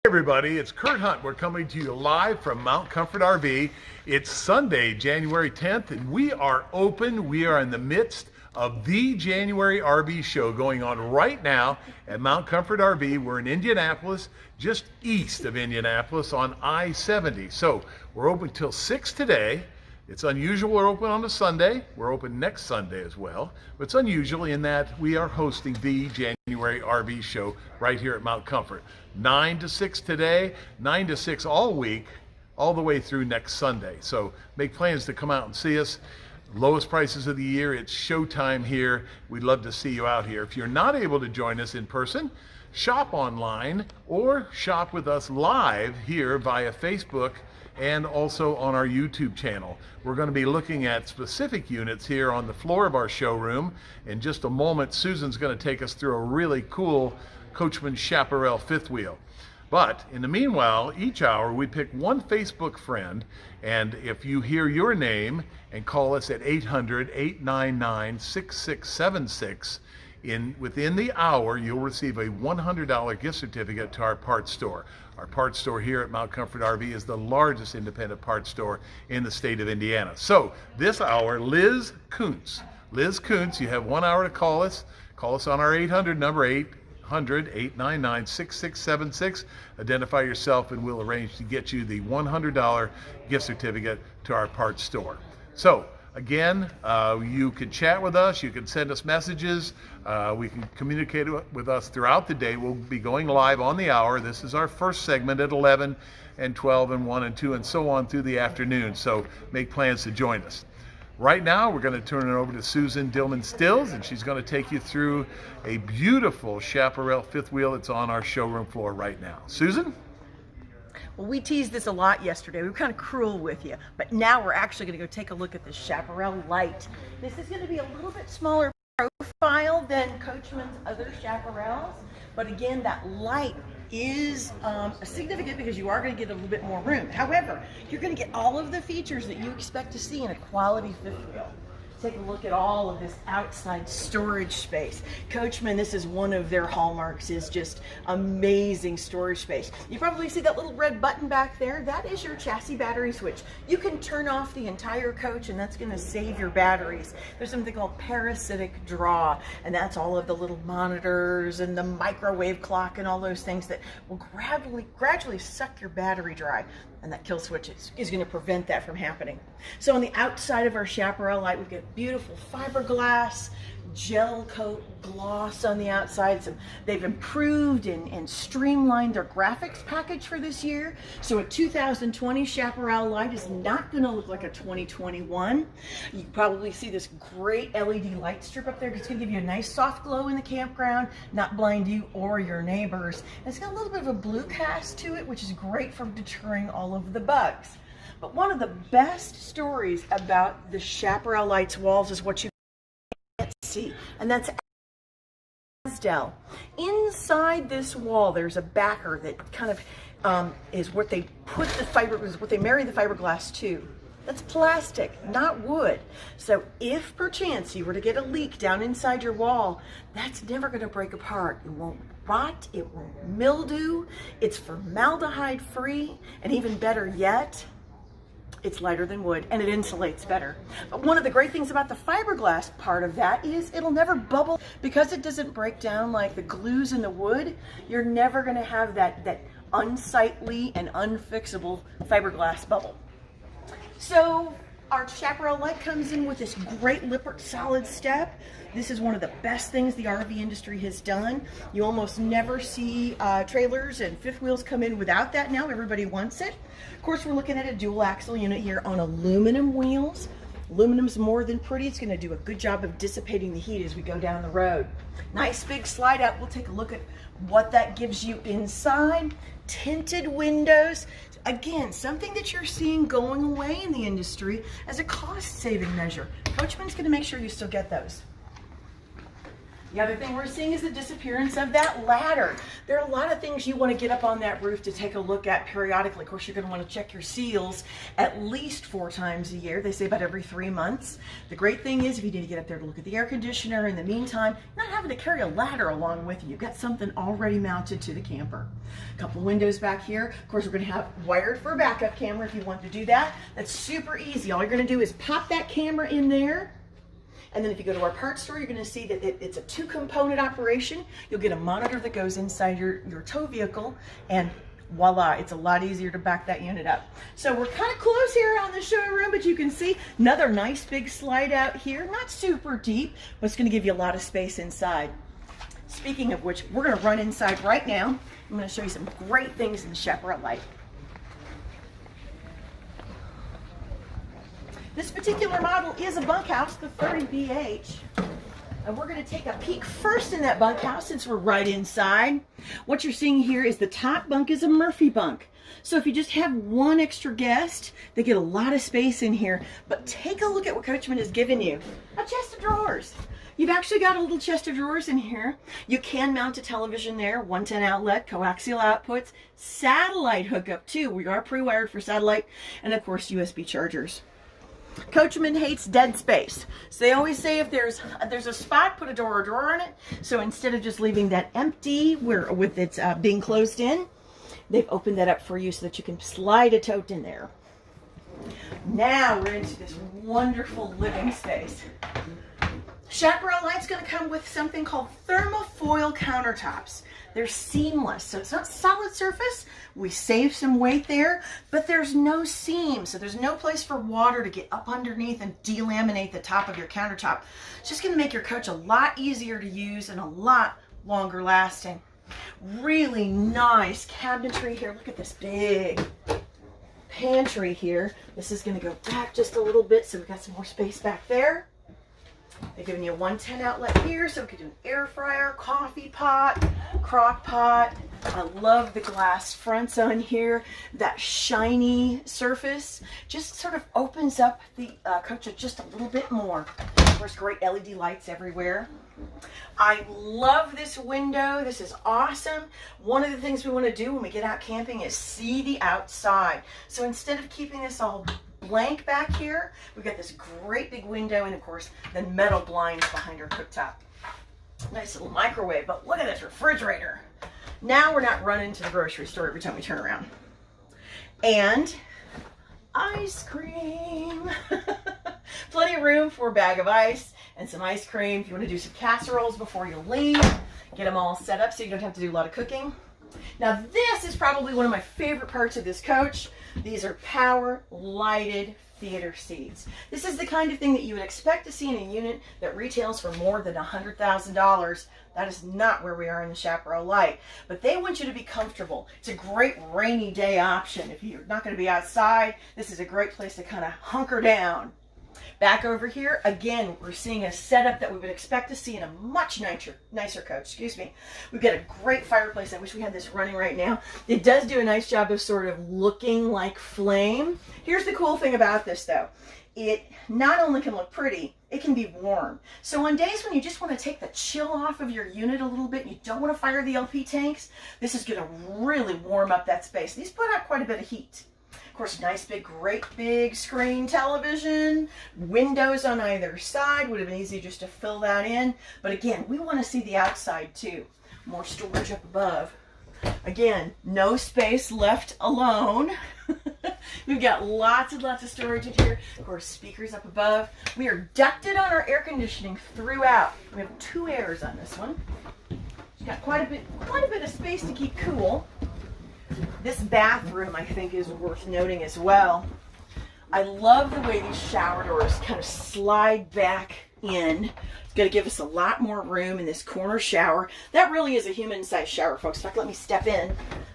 Hey everybody, it's Kurt Hunt. We're coming to you live from Mount Comfort RV. It's Sunday, January 10th, and we are open. We are in the midst of the January RV show going on right now at Mount Comfort RV. We're in Indianapolis, just east of Indianapolis on I-70. So we're open till 6 today. It's unusual we're open on a Sunday. We're open next Sunday as well. But it's unusual in that we are hosting the January RV show right here at Mount Comfort. 9 to 6 today, 9 to 6 all week, all the way through next Sunday. So make plans to come out and see us. Lowest prices of the year. It's showtime here. We'd love to see you out here. If you're not able to join us in person, shop online or shop with us live here via Facebook and also on our YouTube channel. We're going to be looking at specific units here on the floor of our showroom. In just a moment, Susan's going to take us through a really cool Coachmen Chaparral fifth wheel. But in the meanwhile, each hour we pick one Facebook friend, and if you hear your name and call us at 800-899-6676, within the hour, you'll receive a $100 gift certificate to our parts store. Our parts store here at Mount Comfort RV is the largest independent parts store in the state of Indiana. So this hour, Liz Kuntz, you have 1 hour to call us. Call us on our 800 number, 800-899-6676. Identify yourself and we'll arrange to get you the $100 gift certificate to our parts store. So again, you can chat with us, you can send us messages, we can communicate with us throughout the day. We'll be going live on the hour. This is our first segment at 11 and 12 and 1 and 2 and so on through the afternoon. So make plans to join us. Right now, we're going to turn it over to Susan Dillman-Stilz, and she's going to take you through a beautiful Chaparral fifth wheel that's on our showroom floor right now. Susan? Well, we teased this a lot yesterday. We were kind of cruel with you, but now we're actually going to go take a look at the Chaparral Light. This is going to be a little bit smaller profile than Coachmen's other Chaparrals, but again, that light is significant because you are going to get a little bit more room. However, you're going to get all of the features that you expect to see in a quality fifth wheel. Take a look at all of this outside storage space. Coachmen, this is one of their hallmarks, is just amazing storage space. You probably see that little red button back there. That is your chassis battery switch. You can turn off the entire coach and that's going to save your batteries. There's something called parasitic draw, and that's all of the little monitors and the microwave clock and all those things that will gradually suck your battery dry. And that kill switch is going to prevent that from happening. So on the outside of our Chaparral Light, we've got beautiful fiberglass, gel coat gloss on the outside. So they've improved and streamlined their graphics package for this year. So a 2020 Chaparral Light is not going to look like a 2021. You probably see this great LED light strip up there. It's going to give you a nice soft glow in the campground, not blind you or your neighbors. And it's got a little bit of a blue cast to it, which is great for deterring all of the bugs. But one of the best stories about the Chaparral Light's walls is what you can't see, and that's Asdel. Inside this wall, there's a backer that kind of is what they put the what they marry the fiberglass to. That's plastic, not wood. So if perchance you were to get a leak down inside your wall, that's never going to break apart. It won't rot, it won't mildew, it's formaldehyde free, and even better yet, it's lighter than wood and it insulates better. But one of the great things about the fiberglass part of that is it'll never bubble. Because it doesn't break down like the glues in the wood, you're never going to have that unsightly and unfixable fiberglass bubble. So our Chaparral Light comes in with this great Lippert solid step. This is one of the best things the RV industry has done. You almost never see trailers and fifth wheels come in without that now. Everybody wants it. Of course, we're looking at a dual axle unit here on aluminum wheels. Aluminum's more than pretty. It's going to do a good job of dissipating the heat as we go down the road. Nice big slide out. We'll take a look at what that gives you inside. Tinted windows. Again, something that you're seeing going away in the industry as a cost-saving measure. Coachmen's going to make sure you still get those. The other thing we're seeing is the disappearance of that ladder. There are a lot of things you want to get up on that roof to take a look at periodically. Of course, you're going to want to check your seals at least 4 times a year. They say about every 3 months. The great thing is if you need to get up there to look at the air conditioner in the meantime, you're not having to carry a ladder along with you. You've got something already mounted to the camper. A couple windows back here. Of course, we're going to have wired for a backup camera if you want to do that. That's super easy. All you're going to do is pop that camera in there. And then if you go to our parts store, you're going to see that it's a 2-component operation. You'll get a monitor that goes inside your tow vehicle, and voila, it's a lot easier to back that unit up. So we're kind of close here on the showroom, but you can see another nice big slide out here. Not super deep, but it's going to give you a lot of space inside. Speaking of which, we're going to run inside right now. I'm going to show you some great things in the Chaparral Light. This particular model is a bunkhouse, the 30BH. And we're going to take a peek first in that bunkhouse since we're right inside. What you're seeing here is the top bunk is a Murphy bunk. So if you just have one extra guest, they get a lot of space in here. But take a look at what Coachmen has given you. A chest of drawers. You've actually got a little chest of drawers in here. You can mount a television there, 110 outlet, coaxial outputs, satellite hookup too. We are pre-wired for satellite, and of course USB chargers. Coachmen hates dead space. So they always say if there's a spot, put a door or drawer on it. So instead of just leaving that empty with its being closed in, they've opened that up for you so that you can slide a tote in there. Now we're into this wonderful living space. Chaparral Light's going to come with something called thermofoil countertops. They're seamless, so it's not solid surface. We save some weight there, but there's no seam, so there's no place for water to get up underneath and delaminate the top of your countertop. It's just going to make your coach a lot easier to use and a lot longer lasting. Really nice cabinetry here. Look at this big pantry here. This is going to go back just a little bit, so we've got some more space back there. They're giving you a 110 outlet here, so we could do an air fryer, coffee pot, crock pot. I love the glass fronts on here. That shiny surface just sort of opens up the coach just a little bit more. Of course, great LED lights everywhere. I love this window. This is awesome. One of the things we want to do when we get out camping is see the outside. So instead of keeping this all blank back here, we've got this great big window and of course the metal blinds behind our cooktop. Nice little microwave, but look at this refrigerator. Now we're not running to the grocery store every time we turn around. And ice cream. Plenty of room for a bag of ice and some ice cream. If you want to do some casseroles before you leave, get them all set up so you don't have to do a lot of cooking. Now this is probably one of my favorite parts of this coach. These are power lighted theater seats. This is the kind of thing that you would expect to see in a unit that retails for more than $100,000. That is not where we are in the Chaparral Light, but they want you to be comfortable. It's a great rainy day option. If you're not going to be outside, this is a great place to kind of hunker down. Back over here, again, we're seeing a setup that we would expect to see in a much nicer coach. Excuse me. We've got a great fireplace. I wish we had this running right now. It does do a nice job of sort of looking like flame. Here's the cool thing about this, though. It not only can look pretty, it can be warm. So on days when you just want to take the chill off of your unit a little bit, and you don't want to fire the LP tanks, this is going to really warm up that space. These put out quite a bit of heat. Of course, nice big, great big screen television, windows on either side. Would have been easy just to fill that in. But again, we want to see the outside too. More storage up above. Again, no space left alone. We've got lots and lots of storage in here. Of course, speakers up above. We are ducted on our air conditioning throughout. We have 2 airs on this one. It's got quite a bit of space to keep cool. This bathroom, I think, is worth noting as well. I love the way these shower doors kind of slide back in. It's going to give us a lot more room in this corner shower. That really is a human-sized shower, folks. In fact, let me step in.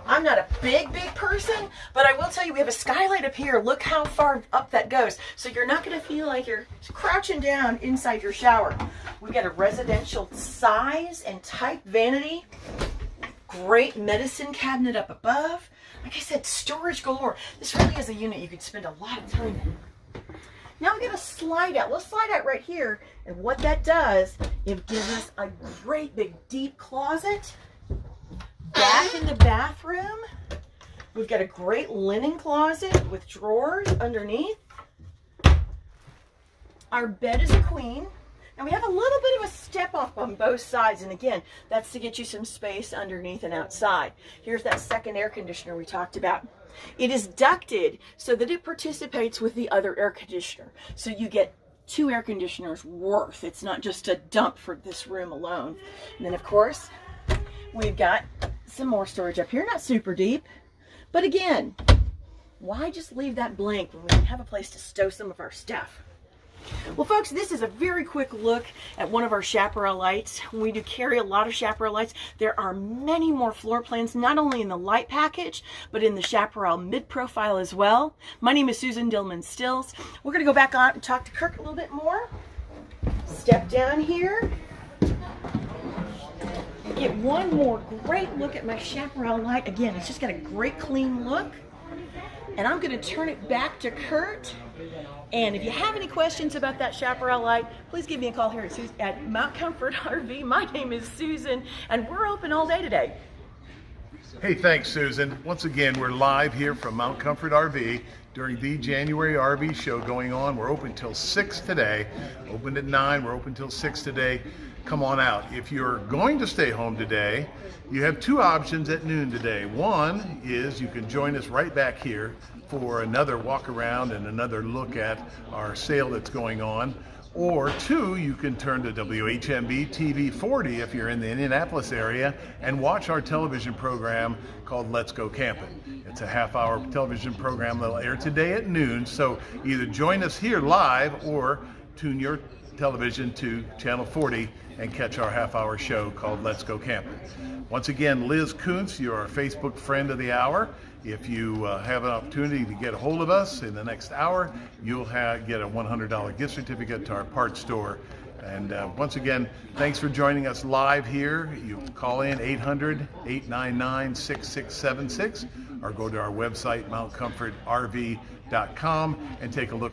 I'm not a big person, but I will tell you, we have a skylight up here. Look how far up that goes. So you're not going to feel like you're crouching down inside your shower. We've got a residential size and type vanity. Great medicine cabinet up above. Like I said, storage galore. This really is a unit you could spend a lot of time in. Now we got a slide out. Let's slide out right here. And what that does, it gives us a great big deep closet. Back in the bathroom, we've got a great linen closet with drawers underneath. Our bed is a queen. Now we have a little bit of a step up on both sides, and again, that's to get you some space underneath and outside. Here's that second air conditioner we talked about. It is ducted so that it participates with the other air conditioner. So you get 2 air conditioners worth. It's not just a dump for this room alone. And then of course, we've got some more storage up here, not super deep, but again, why just leave that blank when we can have a place to stow some of our stuff? Well, folks, this is a very quick look at one of our Chaparral lights. We do carry a lot of Chaparral lights. There are many more floor plans, not only in the light package, but in the Chaparral mid-profile as well. My name is Susan Dillman-Stilz. We're going to go back on and talk to Kirk a little bit more. Step down here. Get one more great look at my Chaparral light. Again, it's just got a great clean look. And I'm going to turn it back to Kurt. And if you have any questions about that Chaparral light, please give me a call here at Mount Comfort RV. My name is Susan, and we're open all day today. Hey, thanks, Susan. Once again, we're live here from Mount Comfort RV during the January RV show going on. We're open till 6 today. Opened at 9, we're open till 6 today. Come on out. If you're going to stay home today, you have 2 options at noon today. One is you can join us right back here for another walk around and another look at our sale that's going on. Or 2, you can turn to WHMB TV 40 if you're in the Indianapolis area and watch our television program called Let's Go Camping. It's a half-hour television program that'll air today at noon. So either join us here live or tune your television to channel 40 and catch our half-hour show called Let's Go Camping. Once again, Liz Kuntz, you're our Facebook friend of the hour. If you have an opportunity to get a hold of us in the next hour, you'll get a $100 gift certificate to our parts store. And once again, thanks for joining us live here. You call in 800-899-6676 or go to our website, mountcomfortrv.com, and take a look at